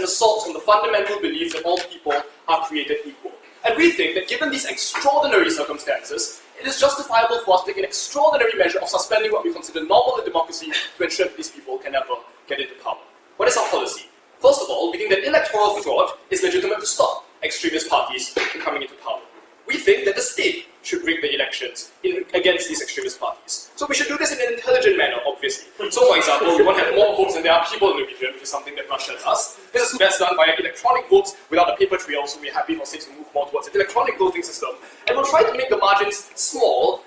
an assault on the fundamental belief that all people are created equal. And we think that given these extraordinary circumstances, it is justifiable for us to take an extraordinary measure of suspending what we consider normal in democracy to ensure that these people can never get into power. What is our policy? First of all, we think that electoral fraud is legitimate to stop extremist parties from coming into power. We think that the state should rig the elections against these extremist parties. So we should do this in an intelligent manner, obviously. So for example, we want to have more votes than there are people in the region, which is something that Russia does. This is best done via electronic votes without a paper trail, so we're happy for states to move more towards an electronic voting system. And we'll try to make the margins small,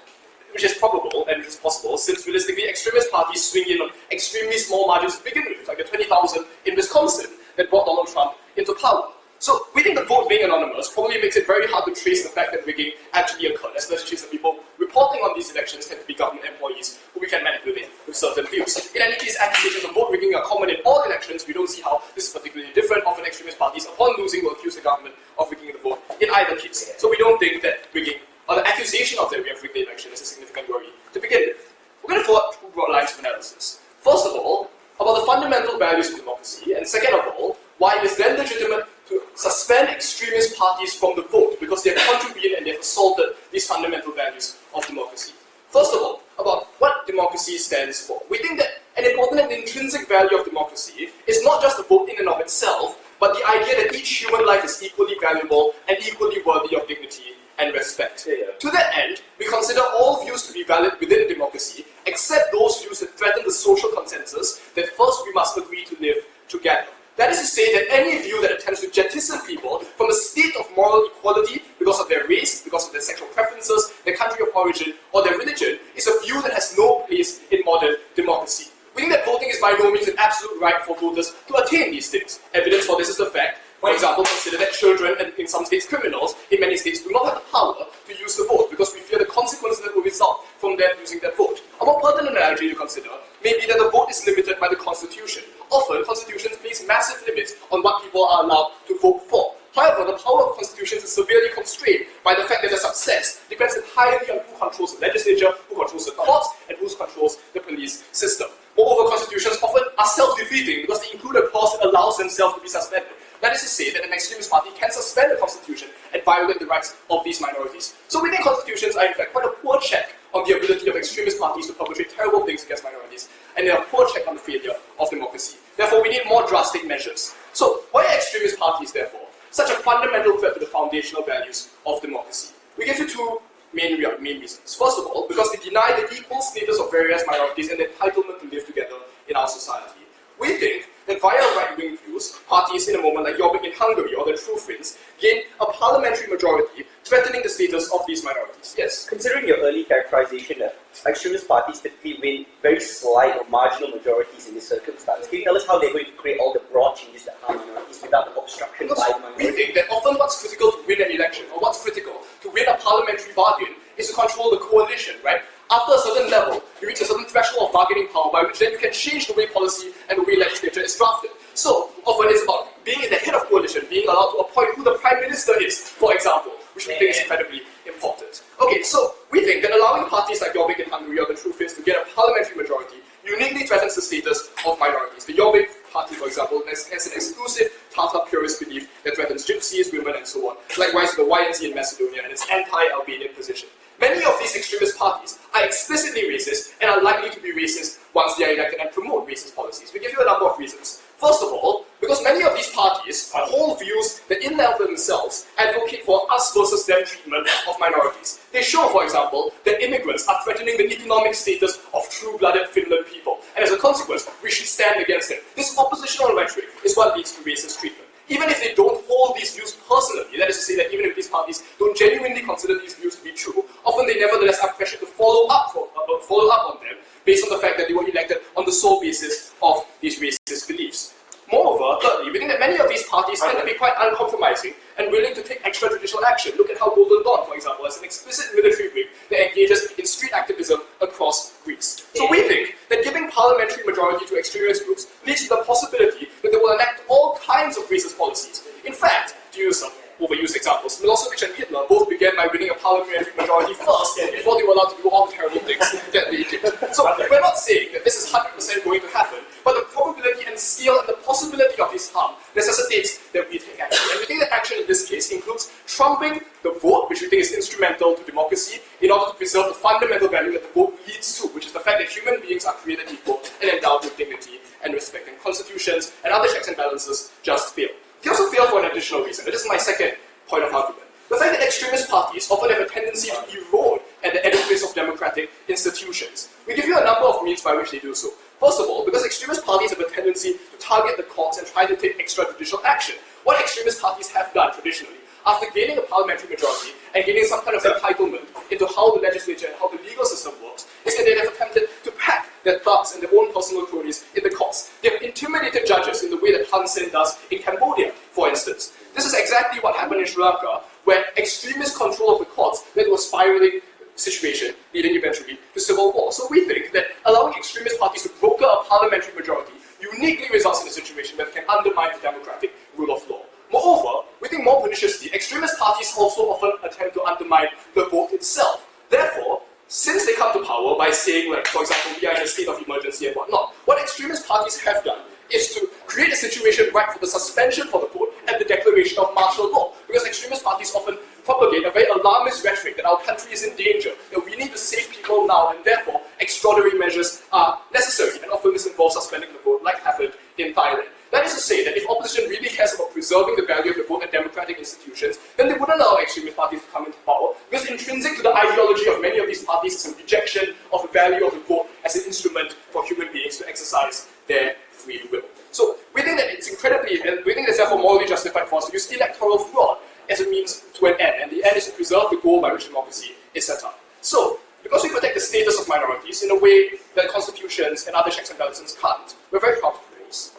which is probable and which is possible, since realistically extremist parties swing in on extremely small margins to begin with, like the 20,000 in Wisconsin that brought Donald Trump into power. So we think the vote being anonymous probably makes it very hard to trace the fact that rigging actually occurred, especially since the people reporting on these elections tend to be government employees who we can manipulate with certain views. In any case, accusations of vote rigging are common in all elections. We don't see how this is particularly different. Often extremist parties, upon losing, will accuse the government of rigging the vote in either case. So we don't think that rigging, or the accusation of that we have rigged the election is a significant worry to begin with. We're going to follow two broad lines of analysis. First of all, about the fundamental values of democracy, and second of all, why it is then legitimate to suspend extremist parties from the vote because they have contributed and they have assaulted these fundamental values of democracy. First of all, about what democracy stands for. We think that an important and intrinsic value of democracy is not just the vote in and of itself, but the idea that each human life is equally valuable and equally worthy of dignity and respect. To that end, we consider all views to be valid within a democracy, except those views that threaten the social consensus that first we must agree to live together. That is to say that any view that attempts to jettison people from a state of moral equality because of their race, because of their sexual preferences, their country of origin, or their religion is a view that has no place in modern democracy. We think that voting is by no means an absolute right for voters to attain these things. Evidence for this is the fact, for example, consider that children and in some states criminals, in many states, do not have the power to use the vote because we fear the consequences that will result from them using that vote. A more pertinent analogy to consider may be that the vote is limited by the Constitution. Often, constitutions place massive limits on what people are allowed to vote for. However, the power of constitutions is severely constrained by the fact that their success depends entirely on who controls the legislature, who controls the courts, and who controls the police system. Moreover, constitutions often are self-defeating because they include a clause that allows themselves to be suspended. That is to say that an extremist party can suspend the constitution and violate the rights of these minorities. So we think constitutions are in fact quite a poor check on the ability of extremist parties to perpetrate terrible things against minorities, and they are a poor check on the failure of democracy. Therefore, we need more drastic measures. So, why are extremist parties, therefore, such a fundamental threat to the foundational values of democracy? We give you two main reasons. First of all, because they deny the equal status of various minorities and the entitlement to live together in our society. We think that via right-wing views, parties in a moment like Jobbik in Hungary or the True Finns gain a parliamentary majority threatening the status of these minorities. Yes? Considering your early characterization that extremist parties typically win very slight or marginal majorities in this circumstance, can you tell us how they're going to create all the broad changes that harm minorities without the obstruction by minorities? We think that often what's critical to win an election, or what's critical to win a parliamentary bargain, is to control the coalition, right? After a certain level, you reach a certain threshold of bargaining power by which then you can change the way policy and the way legislature is drafted. So, often it's about being at the head of coalition, being allowed to appoint who the Prime Minister is, for example, which we think is incredibly important. Okay, so we think that allowing parties like Jobbik in Hungary or the True Finns to get a parliamentary majority uniquely threatens the status of minorities. The Jobbik party, for example, has an exclusive Tatar purist belief that threatens gypsies, women, and so on. Likewise, the YNC in Macedonia and its anti-Albanian position. Many of these extremist parties are explicitly racist and are likely to be racist once they are elected and promote racist policies. We give you a number of reasons. First of all, because many of these parties hold views that in and of themselves advocate for us versus them treatment of minorities. They show, for example, that immigrants are threatening the economic status of true-blooded Finland people, and as a consequence, we should stand against them. This oppositional rhetoric is what leads to racist treatment. Even if they don't hold these views personally, that is to say that even if these parties don't genuinely consider these views to be true, often they nevertheless are pressured to follow up on them based on the fact that they were elected on the sole basis of these racist beliefs. Moreover, thirdly, we think that many of these parties tend to be quite uncompromising and willing to take extrajudicial action. Look at how Golden Dawn, for example, has an explicit military wing that engages in street activism across Greece. So we think that giving parliamentary majority to extremist groups leads to the possibility that they will enact all kinds of racist policies. In fact, to use some overused examples, Milosevic and Hitler both began by winning a parliamentary majority first before they were allowed to do all the terrible things that they did. So we're not saying that this is 100% going to happen, but the probability and scale and the possibility of this harm necessitates necessitates that we take action. And we think that action in this case includes trumping the vote, which we think is instrumental to democracy, in order to preserve the fundamental value that the vote leads to, which is the fact that human beings are created equal and endowed with dignity and respect. And constitutions and other checks and balances just fail. They also fail for an additional reason. This is my second point of argument. The fact that extremist parties often have a tendency to erode at the edifice of democratic institutions. We give you a number of means by which they do so. First of all, because extremist parties have a tendency to target the courts and try to take extrajudicial action. What extremist parties have done traditionally, after gaining a parliamentary majority and gaining some kind of entitlement into how the legislature and how the legal system works, is that they have attempted to pack their thugs and their own personal cronies in the courts. They have intimidated judges in the way that Hun Sen does in Cambodia, for instance. This is exactly what happened in Sri Lanka, where extremist control of the courts led to a spiraling situation, leading eventually to civil war. So we think that allowing extremist parties to broker a parliamentary majority uniquely results in a situation that can undermine the democratic rule of law. Moreover, we think more perniciously, extremist parties also often attempt to undermine the vote itself. Therefore, since they come to power by saying, like, for example, we are in a state of emergency and whatnot, what extremist parties have done is to create a situation right for the suspension for the vote and the declaration of martial law. Because extremist parties often propagate a very alarmist rhetoric that our country is in danger, that we need to save people now, and therefore extraordinary measures are necessary. And often this involves suspending the vote, like happened in Thailand. That is to say that if opposition really cares about preserving the value of the vote and democratic institutions, then they wouldn't allow extremist parties to come into power, because intrinsic to the ideology of many of these parties is a rejection of the value of the vote as an instrument for human beings to exercise their free will. So we think that it's incredibly, and we think it's therefore morally justified for us to use electoral fraud as a means to an end, and the end is to preserve the goal by which democracy is set up. So, because we protect the status of minorities in a way that constitutions and other checks and balances can't, we're very proud to praise.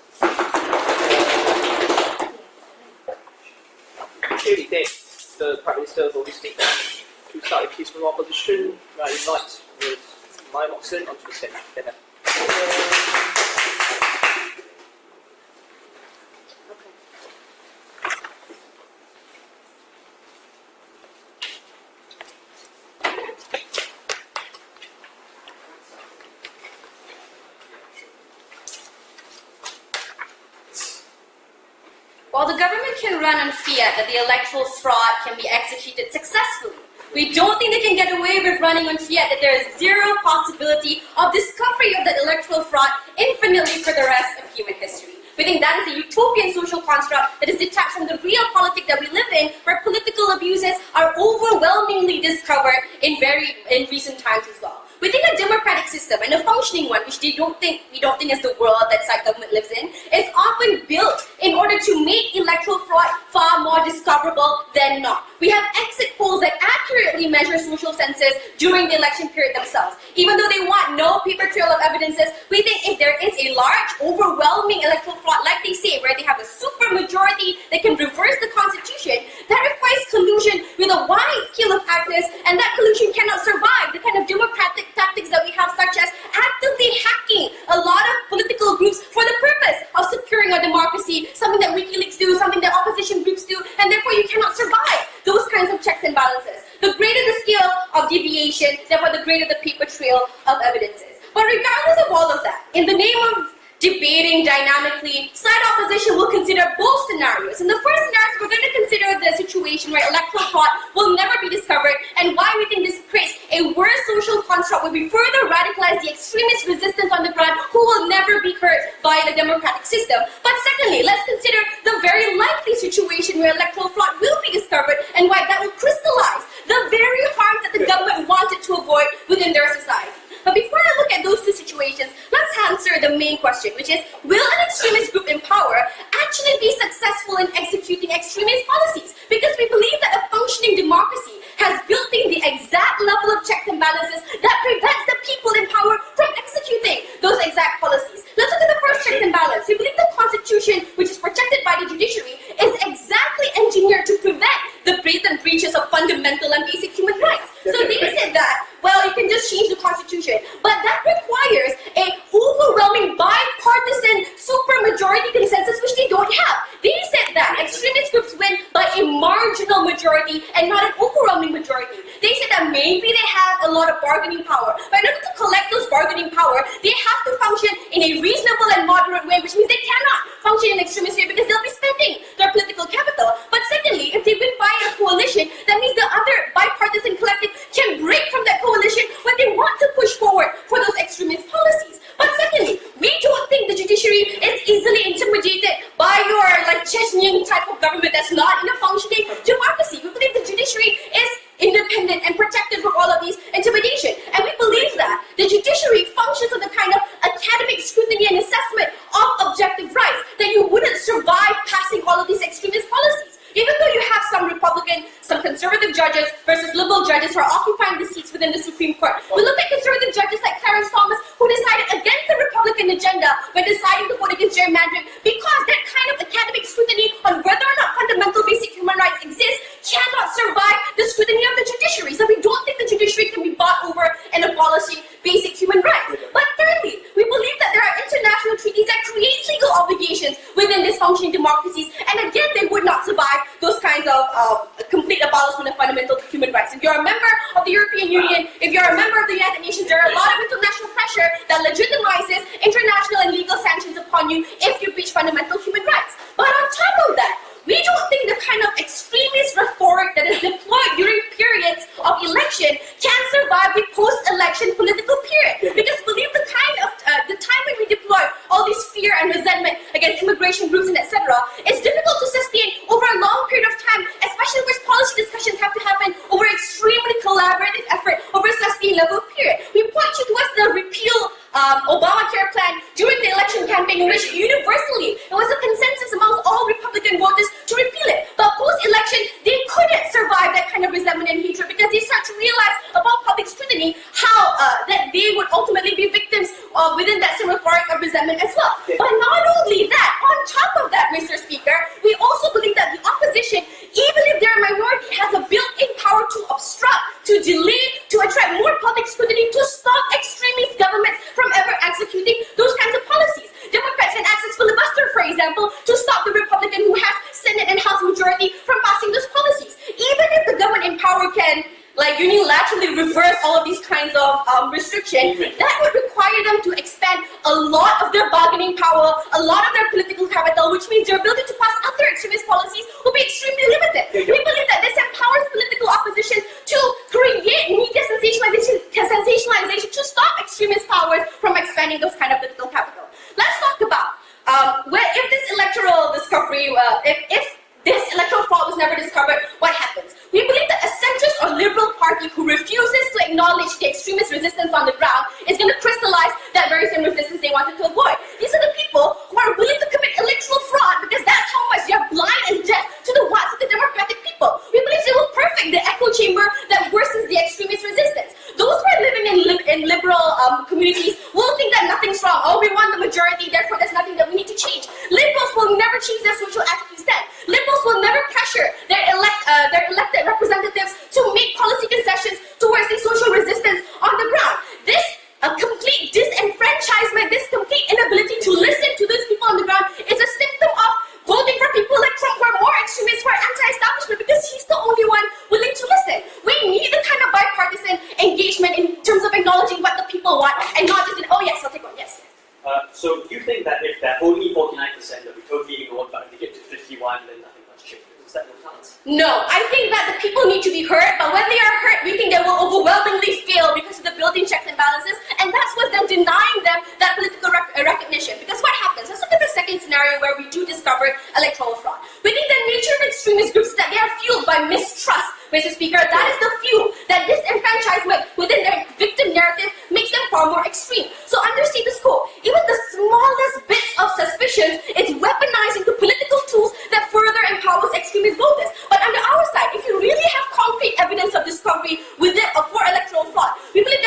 Clearly then, the Prime Minister has already speak to start a piece from opposition. I invite Ms. Maya Moxon onto the stage. While the government can run on fiat that the electoral fraud can be executed successfully, we don't think they can get away with running on fiat that there is zero possibility of discovery of that electoral fraud infinitely for the rest of human history. We think that is a utopian social construct that is detached from the real politics that we live in, where political abuses are overwhelmingly discovered in recent times as well. We think a democratic system, and a functioning one, which we don't think is the world that side government lives in, is often built in order to make electoral fraud far more discoverable than not. We have exit polls that accurately measure social census during the election period themselves. Even though they want no paper trail of evidences, we think if there is a large, overwhelming electoral fraud, like they say, where they have a super majority that can reverse the constitution, that requires collusion with a wide scale of actors, and that collusion cannot survive the kind of democratic tactics that we have, such as actively hacking a lot of political groups for the purpose of securing our democracy, something that WikiLeaks do, something that opposition groups do, and therefore you cannot survive those kinds of checks and balances. The greater the scale of deviation, therefore the greater the paper trail of evidences. But regardless of all of that, in the name of debating dynamically, side opposition will consider both scenarios. In the first scenario, we're going to consider the situation where electoral fraud will never be discovered, and why we think this creates a worse social construct where we further radicalize the extremist resistance on the ground who will never be hurt by the democratic system. But secondly, let's consider the very likely situation where electoral fraud will be discovered, and why that will crystallize the very harms that the government wanted to avoid within their society. But before I look at those two situations, let's answer the main question, which is, will an extremist group in power actually be successful in executing extremist policies? Because we believe that a functioning democracy has built in the exact level of checks and balances that prevents the people in power from executing those exact policies. Let's look at the first checks and balance. We believe the Constitution, which is protected by the judiciary, is exactly engineered to prevent the blatant breaches of fundamental and basic human rights. So they said that, well, you can just change the Constitution, but that requires an overwhelming bipartisan supermajority consensus, which they don't have. They said that extremist groups win by a marginal majority and not an overwhelming majority. They said that maybe they have a lot of bargaining power, but in order to collect those bargaining power, they have to function in a reasonable and moderate way, which means they cannot function in an extremist way because they'll be spending Chechnya type of government that's not in a functioning democracy. We believe the judiciary is independent and protected from all of these intimidation. And we believe that the judiciary functions with the kind of academic scrutiny and assessment of objective rights that you wouldn't survive passing all of these extremist policies. Even though you have some Republican, some conservative judges versus liberal judges who are occupying the seats within the Supreme Court, we look at conservative judges like Clarence Thomas who decided against the Republican agenda when deciding to vote against gerrymandering because that kind of academic scrutiny on whether or not fundamental basic human rights exist cannot survive the scrutiny of the judiciary. So we don't think the judiciary can be bought over in abolishing basic human rights. But thirdly, we believe that there are international treaties that create legal obligations within these functioning democracies, and again, they would not survive those kinds of complete abolishment of fundamental human rights. If you're a member of the European Union, if you're a member of the United Nations, there are a lot of international pressure that legitimizes international and legal sanctions upon you if you breach fundamental human rights. But on top of that, we don't think the kind of extremist rhetoric that is deployed during periods of election can survive the post-election political period. Because believe the kind of the time when we deploy all this fear and resentment against immigration groups and etc., it's difficult to sustain over a long period of time, especially where policy discussions have to happen over extremely collaborative effort over a sustained level of period. We point you towards the repeal Obamacare plan during the election campaign, in which universally it was a consensus amongst all Republican voters to repeal it. But post-election, they couldn't survive that kind of resentment and hatred because they start to realize about public scrutiny how that they would ultimately be victims within that same rhetoric of resentment as well. But not only that, on top of that, Mr. Speaker, we also believe that the opposition, even if they're a minority, has a built-in power to obstruct, to delay, to attract more public scrutiny, to stop extremist governments from ever executing those kinds of policies. Democrats can access filibuster, for example, to stop the Republican who has Senate and House majority from passing those policies. Even if the government in power can unilaterally reverse all of these kinds of restrictions, that would require them to expand a lot of their bargaining power, a lot of their political capital, which means their ability to pass other extremist policies will be extremely limited. We believe that this empowers political opposition to create media sensationalization to stop extremist powers from expanding those kind of political capital. Let's talk about if this electoral discovery, if this electoral fraud was never discovered, what happens? We believe that a centrist or liberal party who refuses to acknowledge the extremist resistance on the ground is going to crystallize that very same resistance they wanted to avoid. These are the people who are willing to commit electoral fraud because that's how much they are blind and deaf to the wants of the democratic people. We believe they will perfect the echo chamber that worsens the extremist resistance. Those who are living in liberal communities will think that nothing's wrong. Oh, we want the majority, therefore there's nothing that we need to change. Liberals will never change their social attitudes then. Liberals will never pressure their elected representatives to make policy concessions towards the social resistance on the ground. This complete disenfranchisement, this complete inability to listen to these people on the ground is a symptom of voting for people like Trump who are more extremists, who are anti-establishment, because he's the only one willing to listen. We need the kind of bipartisan engagement in terms of acknowledging what the people want and not just oh yes, I'll take one, yes. So you think that if they're only 49%, they'll be totally ignored, but if they get to 51, then nothing much changes? Is that no chance? No, I think that the people need to be heard, but when they are heard, we think they will overwhelmingly fail because of the built-in checks and balances, and that's what's then denying them that political recognition. Because what happens? Let's look at the second scenario where we do discover electoral fraud. We think the nature of extremist groups is that they are fueled by mistrust, Mr. Speaker. That is the fuel that disenfranchisement within their victim narrative makes them far more extreme. So understand the scope. Even the smallest bits of suspicion is weaponized into political tools that further empowers extremist voters. But on the our side, if you really have concrete evidence of discovery within for electoral fraud, we believe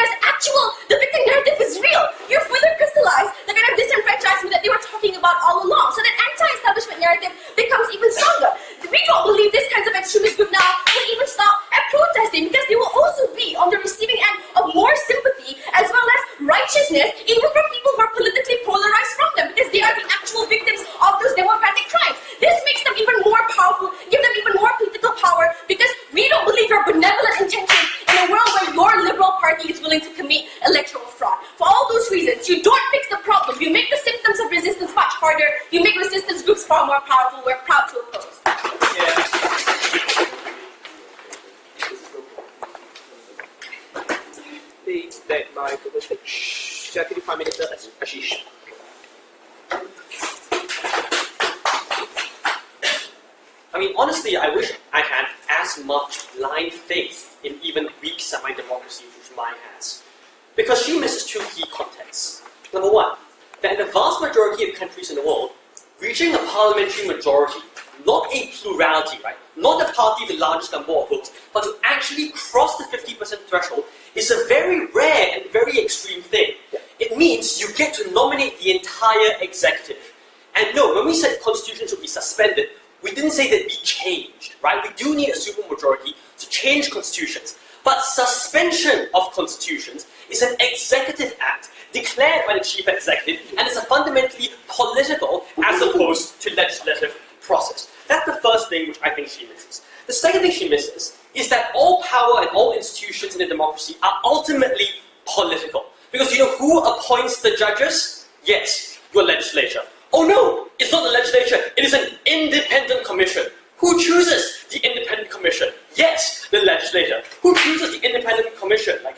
the victim narrative is real. You further crystallize the kind of disenfranchisement that they were talking about all along. So that anti-establishment narrative becomes even stronger. We don't believe this kinds of extremist group now will even stop at protesting because they will also be on the receiving end of more sympathy as well as righteousness, even from people who are politically polarized from them, because they are the actual victims of those democratic crimes. This makes them even more powerful, give them even more political power, because we don't believe your benevolent intentions in a world where your liberal party is willing to commit electoral fraud. For all those reasons, you don't fix the problem. You make the symptoms of resistance much harder. You make resistance groups far more powerful. We're proud to oppose. Please take my Deputy Prime Minister Ashish. mean, honestly, I wish I had as much blind faith in even weak semi-democracy which mine has. Because she misses two key contexts. Number one, that in the vast majority of countries in the world, reaching a parliamentary majority, not a plurality, right? Not a party with the largest number of votes, but to actually cross the 50% threshold is a very rare and very extreme thing. It means you get to nominate the entire executive. And no, when we said constitutions should be suspended, we didn't say that be changed, right? We do need a supermajority to change constitutions. But suspension of constitutions is an executive act declared by the chief executive, and it's a fundamentally political as opposed to legislative process. That's the first thing which I think she misses. The second thing she misses is that all power and all institutions in a democracy are ultimately political. Because you know who appoints the judges? Yes, your legislature. Oh no, it's not the legislature, it is an independent commission. Who chooses the independent commission? Yes, the legislature. Who chooses the independent commission? Like,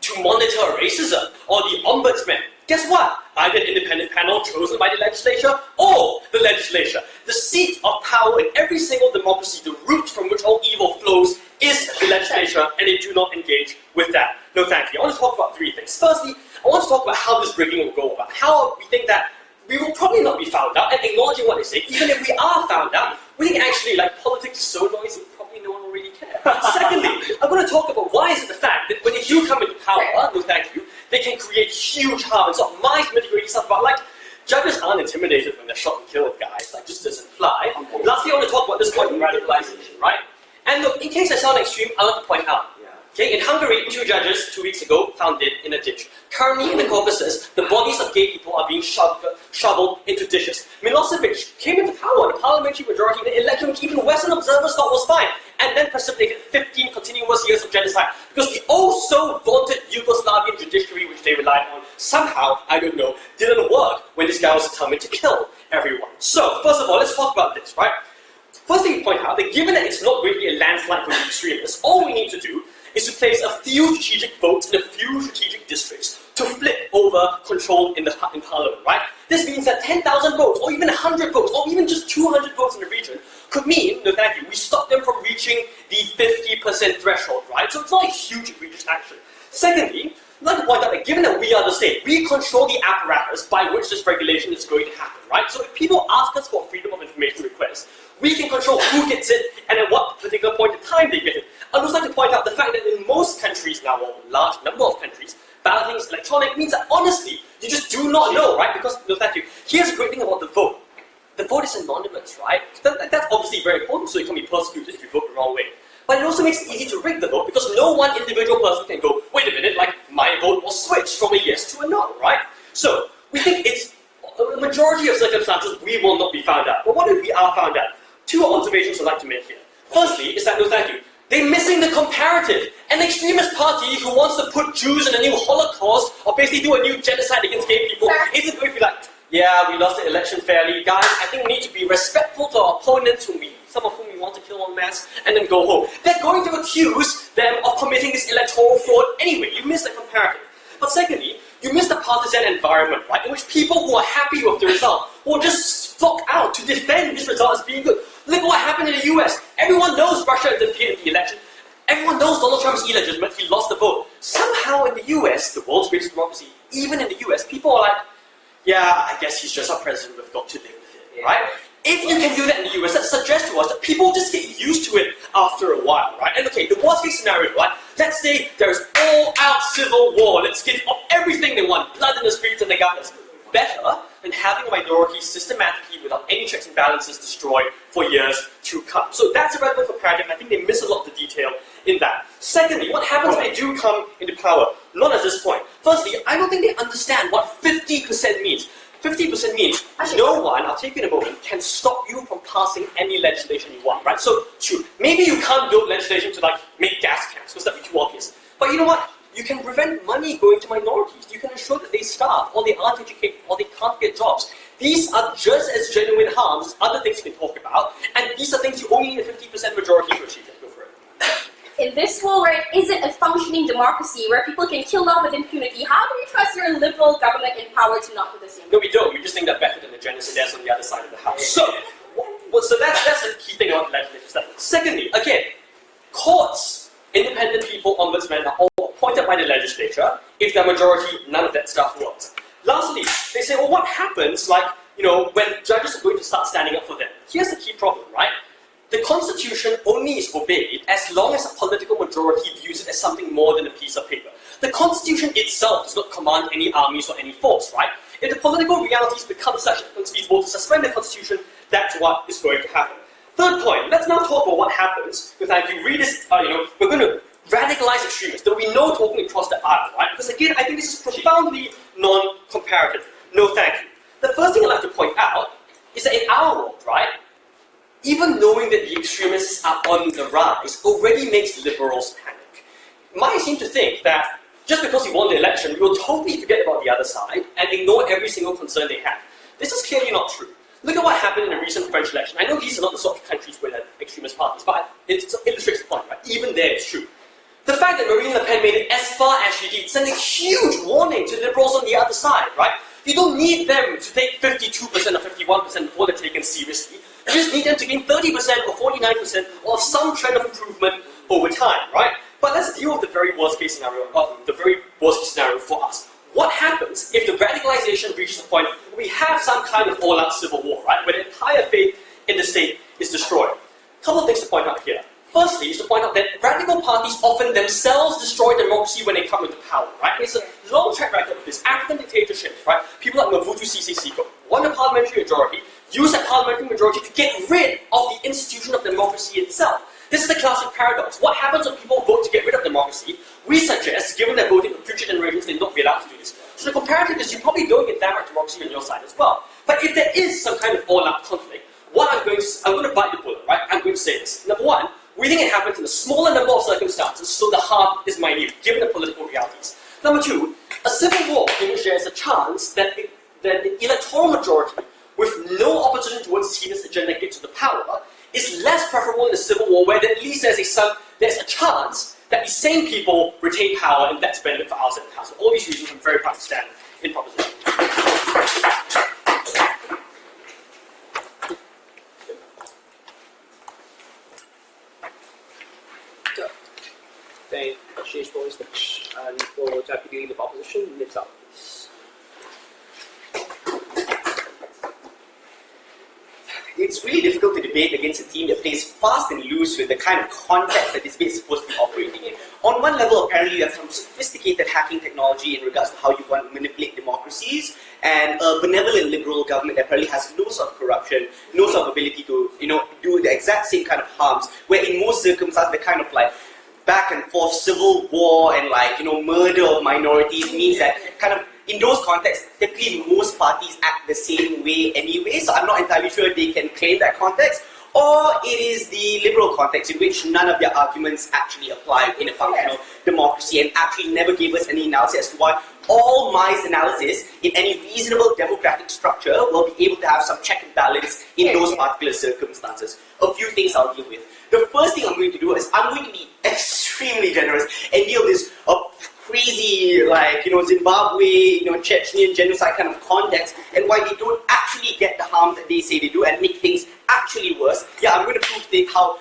to monitor racism, or the ombudsman? Guess what? Either an independent panel chosen by the legislature, or the legislature. The seat of power in every single democracy, the root from which all evil flows, is the legislature, and they do not engage with that. No, thank you. I want to talk about three things. Firstly, I want to talk about how this rigging will go about. How we think that we will probably not be found out, and acknowledging what they say, even if we are found out, we think actually, like, politics is so noisy, probably no one will really care. Secondly, I'm going to talk about why is it the fact that when they do come into power, no thank you, they can create huge harm and sort of mind-manipulating stuff about, like, judges aren't intimidated when they're shot and killed, guys. Like, just doesn't fly. Lastly, I want to talk about this point in radicalization, right? And look, in case I sound extreme, I want to point out, okay, in Hungary, 2 judges 2 weeks ago found dead in a ditch. Currently in the Caucasus, the bodies of gay people are being shoveled into dishes. Milosevic came into power in a parliamentary majority in an election which even Western observers thought was fine, and then precipitated 15 continuous years of genocide because the oh-so-vaunted Yugoslavian judiciary which they relied on somehow, I don't know, didn't work when this guy was determined to kill everyone. So, first of all, let's talk about this, right? First thing to point out, that given that it's not really a landslide for the extremists, all we need to do is to place a few strategic votes in a few strategic districts to flip over control in Parliament, right? This means that 10,000 votes, or even 100 votes, or even just 200 votes in the region could mean, no thank you, we stop them from reaching the 50% threshold, right? So it's not a huge egregious action. Secondly, I'd like to point out that given that we are the state, we control the apparatus by which this regulation is going to happen, right? So if people ask us for a freedom of information request, we can control who gets it and at what particular point in time they get it. I'd also like to point out the fact that in most countries now, or a large number of countries, balloting is electronic means that honestly, you just do not know, right? Because, no thank you, here's a great thing about the vote. The vote is anonymous, right? That's obviously very important, so you can be persecuted if you vote the wrong way. But it also makes it easy to rig the vote because no one individual person can go, wait a minute, like my vote was switched from a yes to a no, right? So, we think it's a majority of circumstances we will not be found out. But what if we are found out? 2 observations I'd like to make here. Firstly, is that, no thank you, they're missing the comparative. An extremist party who wants to put Jews in a new Holocaust or basically do a new genocide against gay people isn't going to be like, yeah, we lost the election fairly. Guys, I think we need to be respectful to our opponents, some of whom we want to kill en masse, and then go home. They're going to accuse them of committing this electoral fraud anyway. You missed the comparative. But secondly, you missed the partisan environment, right, in which people who are happy with the result will just flock out to defend this result as being good. Look at what happened in the US. Everyone knows Russia interfered in the election. Everyone knows Donald Trump is illegitimate. He lost the vote. Somehow in the US, the world's greatest democracy, even in the US, people are like, yeah, I guess he's just our president. We've got to live with it, right? If you can do that in the US, that suggests to us that people just get used to it after a while, right? And okay, the worst case scenario, right? Let's say there's all-out civil war. Let's give up everything they want, blood in the streets and the guns. Better than having a minority systematically, without any checks and balances, destroyed for years to come. So that's a relevant comparative. I think they miss a lot of the detail in that. Secondly, what happens when they do come into power? Not at this point. Firstly, I don't think they understand what 50% means. 50% means no one, I'll take you in a moment, can stop you from passing any legislation you want, right? So, sure, maybe you can't build legislation to like make gas cans, because that'd be too obvious. But you know what? You can prevent money going to minorities. You can ensure that they starve, or they aren't educated, or they can't get jobs. These are just as genuine harms as other things you can talk about, and these are things you only need a 50% majority to achieve. Go for it. In this world where it isn't a functioning democracy, where people can kill off with impunity, how do you trust your liberal government in power to not do the same? No, we don't. We just think they're better than the genocidaires on the other side of the house. So, So that's the key thing about the legislative study. Secondly, again, courts, independent people, ombudsmen are all appointed by the legislature. If they're majority, none of that stuff works. Lastly, they say, well, what happens, like, when judges are going to start standing up for them? Here's the key problem, right? The Constitution only is obeyed as long as a political majority views it as something more than a piece of paper. The Constitution itself does not command any armies or any force, right? If the political realities become such that it's feasible to suspend the Constitution, that's what is going to happen. Third point, let's now talk about what happens if you read this, we're going to radicalize extremists. There will be no talking across the aisle, right? Because again, I think this is profoundly non-comparative. No thank you. The first thing I'd like to point out is that in our world, right, even knowing that the extremists are on the rise already makes liberals panic. Mine seem to think that just because we won the election, we will totally forget about the other side and ignore every single concern they have. This is clearly not true. Look at what happened in the recent French election. I know these are not the sort of countries where there are extremist parties, but it illustrates the point, right? Even there it's true. The fact that Marine Le Pen made it as far as she did sent a huge warning to liberals on the other side, right? You don't need them to take 52% or 51% before they're taken seriously. You just need them to gain 30% or 49% or some trend of improvement over time, right? But let's deal with the very worst case scenario, for us. What happens if the radicalization reaches a point where we have some kind of all-out civil war, right? Where the entire faith in the state is destroyed. A couple of things to point out here. Firstly, is to point out that radical parties often themselves destroy democracy when they come into power, right? It's a long track record of this. African dictatorships, right? People like Mobutu Sese Seko won a parliamentary majority, used that parliamentary majority to get rid of the institution of democracy itself. This is the classic paradox. What happens when people vote to get rid of democracy? We suggest, given they're voting for future generations, they not be allowed to do this. So the comparative is you probably don't get that much democracy on your side as well. But if there is some kind of all-out conflict, I'm going to bite the bullet, right? I'm going to say this. Number one, we think it happens in a smaller number of circumstances, so the harm is minute, given the political realities. Number two, a civil war in which there is a chance that the electoral majority, with no opposition towards its heinous agenda, gets to the power, is less preferable in a civil war where at least there's a chance that the same people retain power and that's benefit for ours and the House. For all these reasons, I'm very proud to stand in proposition. Thank Ashish for his speech, and for Deputy Leader of Opposition, lives up. It's really difficult to debate against a team that plays fast and loose with the kind of context that this debate is supposed to be operating in. On one level, apparently you have some sophisticated hacking technology in regards to how you want to manipulate democracies, and a benevolent liberal government that apparently has no sort of corruption, no sort of ability to, do the exact same kind of harms, where in most circumstances the kind of like back and forth civil war and murder of minorities means that kind of in those contexts, typically most parties act the same way anyway, so I'm not entirely sure they can claim that context. Or it is the liberal context in which none of their arguments actually apply in a functional democracy and actually never gave us any analysis as to why all Mai's analysis in any reasonable democratic structure will be able to have some check and balance in those particular circumstances. A few things I'll deal with. The first thing I'm going to do is I'm going to be extremely generous and deal with this crazy, Zimbabwe, Chechenian genocide kind of context and why they don't actually get the harm that they say they do and make things actually worse. Yeah, I'm going to prove how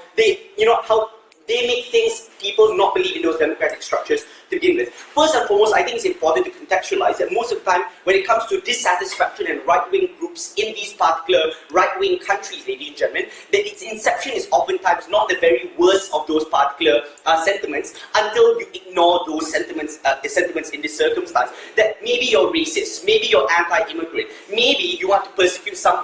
they make things people not believe in those democratic structures to begin with. First and foremost, I think it's important to contextualize that most of the time when it comes to dissatisfaction and right-wing groups in these particular right-wing countries, ladies and gentlemen, that its inception is oftentimes not the very worst of those particular sentiments until you ignore those sentiments in this circumstance. That maybe you're racist, maybe you're anti-immigrant, maybe you want to persecute some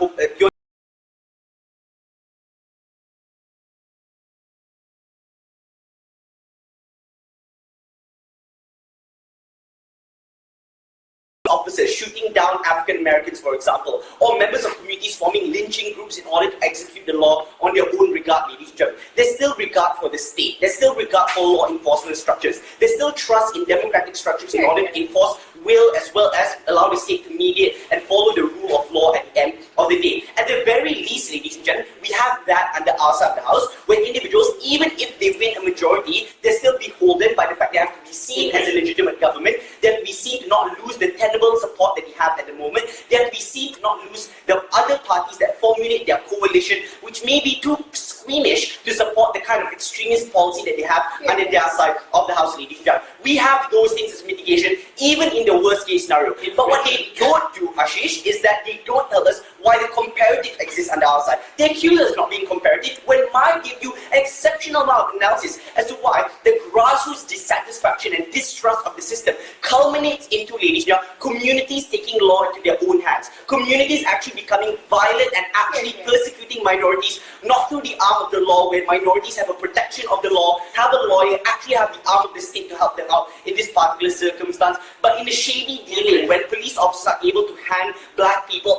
officers shooting down African Americans, for example, or members of communities forming lynching groups in order to execute the law on their own regard, ladies and gentlemen. There's still regard for the state. There's still regard for law enforcement structures. There's still trust in democratic structures in order to enforce will as well as allow the state to mediate and follow the rule of law at the end of the day. At the very least, ladies and gentlemen, we have that under our side of the house, where individuals, even if they win a majority, they're still beholden by the fact they have to be seen as a legitimate government. They have to be seen to not lose the tenable support that they have at the moment. They have to be seen to not lose the other parties that formulate their coalition, which which may be too squeamish to support the kind of extremist policy that they have under their side of the house, ladies and gentlemen. We have those things as mitigation, even in the worst case scenario. But what they don't do, Ashish, is that they don't tell us why the comparative exists on the outside. They accuse us of not being comparative when might give you an exceptional amount of analysis as to why the grassroots dissatisfaction and distrust of the system culminates into, ladies and gentlemen, communities taking law into their own hands. Communities actually becoming violent and actually persecuting minorities, not through the arm of the law, where minorities have a protection of the law, have a lawyer, actually have the arm of the state to help them out in this particular circumstance, but in the shady dealing, when police officers are able to hang black people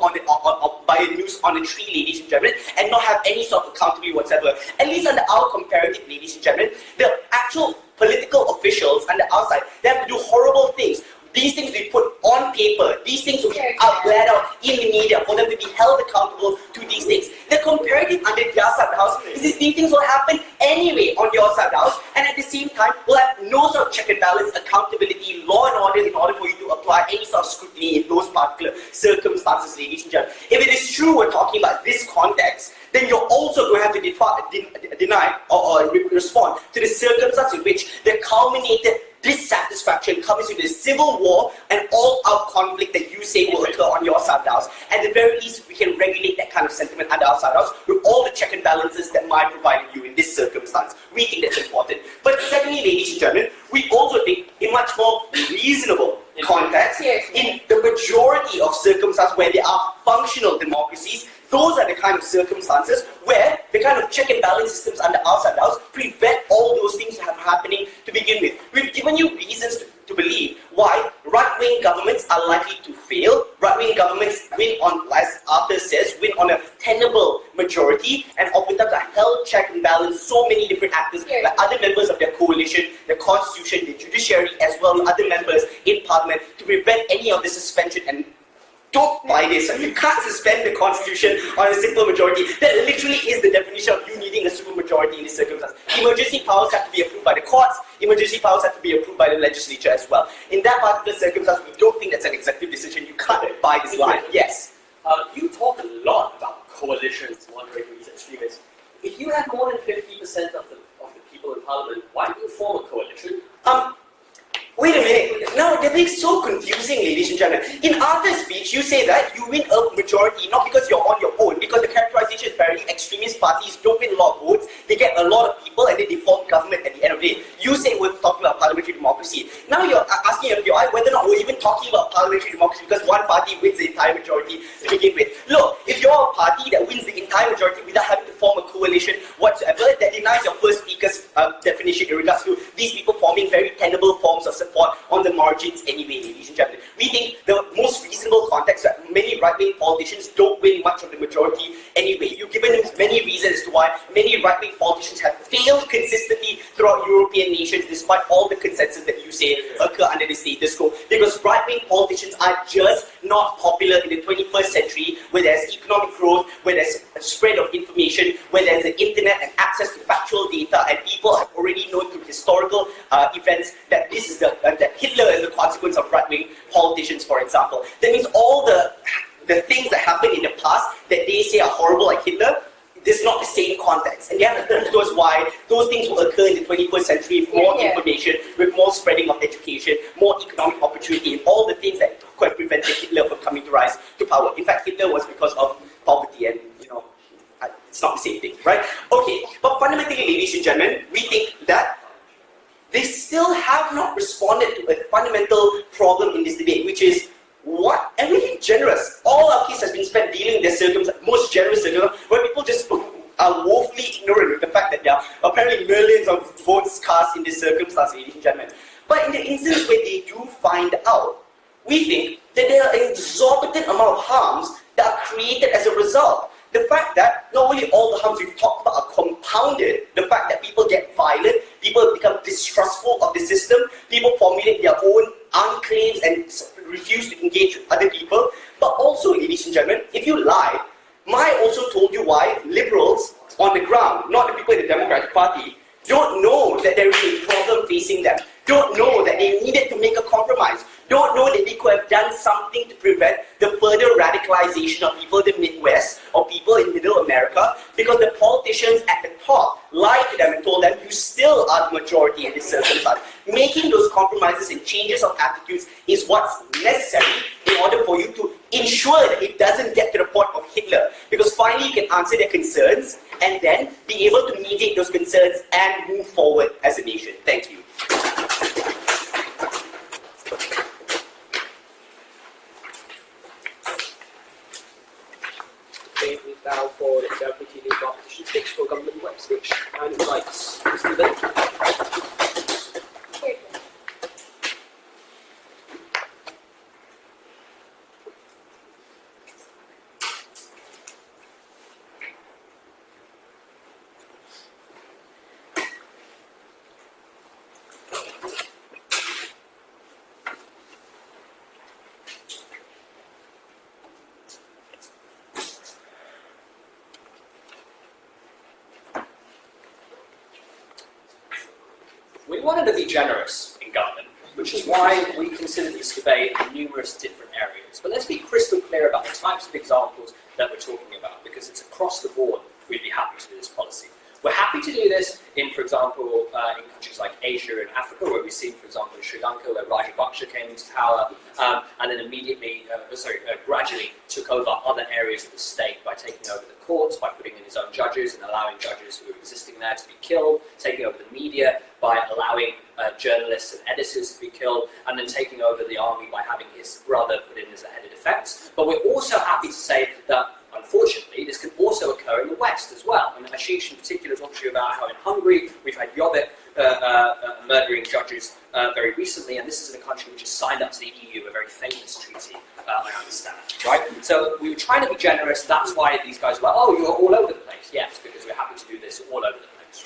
by a noose on a tree, ladies and gentlemen, and not have any sort of accountability whatsoever. At least under our comparative, ladies and gentlemen, the actual political officials on the outside, they have to do horrible things. These things we put on paper, these things will be let out in the media for them to be held accountable to these things. The comparative under their side of the house is these things will happen anyway on your side of the house, and at the same time will have no sort of check and balance, accountability, law and order in order for you to apply any sort of scrutiny in those particular circumstances, ladies and gentlemen. If it is true we're talking about this context, then you're also going to have to deny or respond to the circumstance in which the culminated dissatisfaction comes into the civil war and all-out conflict that you say will occur on your side of the house. At the very least, we can regulate that kind of sentiment under our side of the house with all the check and balances that might provide you in this circumstance. We think that's important. But secondly, ladies and gentlemen, we also think in much more reasonable context, in the majority of circumstances where there are functional democracies, those are the kind of circumstances where the kind of check and balance systems under our side of the house prevent all those things from happening to begin with. We've given you reasons to believe why right-wing governments are likely to fail. Right-wing governments win on, as Arthur says, win on a tenable majority, and without a held check and balance, so many different actors, like other members of their coalition, the constitution, the judiciary, as well as other members in parliament, to prevent any of the suspension. And don't buy this. You can't suspend the constitution on a simple majority. That literally is the definition of you needing a super majority in this circumstance. Emergency powers have to be approved by the courts. Emergency powers have to be approved by the legislature as well. In that particular circumstance, we don't think that's an executive decision. You can't buy this line. Yes. You talk a lot about coalitions moderating these extremists. If you have more than 50% of the people in parliament, why do you form a coalition? Wait a minute. Now, that makes so confusing, ladies and gentlemen. In Arthur's speech, you say that you win a majority not because you're on your own, because the characterization is apparently extremist parties don't win a lot of votes, they get a lot of people and then they form government at the end of the day. You say we're talking about parliamentary democracy. Now you're asking whether or not we're even talking about parliamentary democracy because one party wins the entire majority to begin with. Look, if you're a party that wins the entire majority without having to form a coalition whatsoever, that denies your first speaker's definition in regards to these people forming very tenable forms of support on the margins anyway, ladies and gentlemen. We think the most reasonable context that many right-wing politicians don't win much of the majority anyway. You've given them many reasons as to why many right-wing politicians have failed consistently throughout European nations despite all the consensus that you say occur under the status quo. Because right-wing politicians are just not popular in the 21st century where there's economic growth, where there's a spread of information, where there's the internet and access to factual data, and people have already known through historical events that this is that Hitler is the consequence of right-wing politicians, for example. That means all the things that happened in the past that they say are horrible, like Hitler, this is not the same context. And you have to turn towards why those things will occur in the 21st century with more information, with more spreading of education, more economic opportunity, and all the things that could have prevented Hitler from coming to rise to power. In fact, Hitler was because of poverty, and it's not the same thing, right? Okay, but fundamentally, ladies and gentlemen, we think that they still have not responded to a fundamental problem in this debate, which is what? Everything generous. All our case has been spent dealing with the most generous circumstances, where people just are woefully ignorant with the fact that there are apparently millions of votes cast in this circumstance, ladies and gentlemen. But in the instance where they do find out, we think that there are an exorbitant amount of harms that are created as a result. The fact that not only all the harms we've talked about are compounded, the fact that people get violent, people become distrustful of the system, people formulate their own enclaves and refuse to engage with other people. But also, ladies and gentlemen, if you lie, Mai also told you why liberals on the ground, not the people in the Democratic Party, don't know that there is a problem facing them, don't know that they needed to make a compromise, don't know that they could have done something to prevent the further radicalization of people in the Midwest or people in Middle America, because the politicians at the top lied to them and told them, you still are the majority in this circumstance. Making those compromises and changes of attitudes is what's necessary in order for you to ensure that it doesn't get to the point of Hitler, because finally you can answer their concerns and then be able to mediate those concerns and move forward as a nation. Thank you. We've now for the Deputy Leader Opposition speech for Government Web speech, and invites Mr. Bill. We wanted to be generous in government, which is why we consider this debate in numerous different areas. But let's be crystal clear about the types of examples that we're talking about, because it's across the board we'd be happy to do this policy. We're happy to do this in, for example, in countries like Asia and Africa, where we've seen, for example, in Sri Lanka, where Rajapaksa came into power, and then gradually took over other areas of the state by taking over the courts, by putting in his own judges and allowing judges who were existing there to be killed, taking over the media by allowing journalists and editors to be killed, and then taking over the army by having his brother put in as a head of defense. But we're also happy to say that, unfortunately, this can also occur in the West as well. And Ashish in particular talked to you about how in Hungary we've had Jobbik murdering judges very recently, and this is in a country which has signed up to the EU, a very famous treaty, I understand, right? So we were trying to be generous, that's why these guys were like, oh, you're all over the place. Yes, because we're happy to do this all over the place,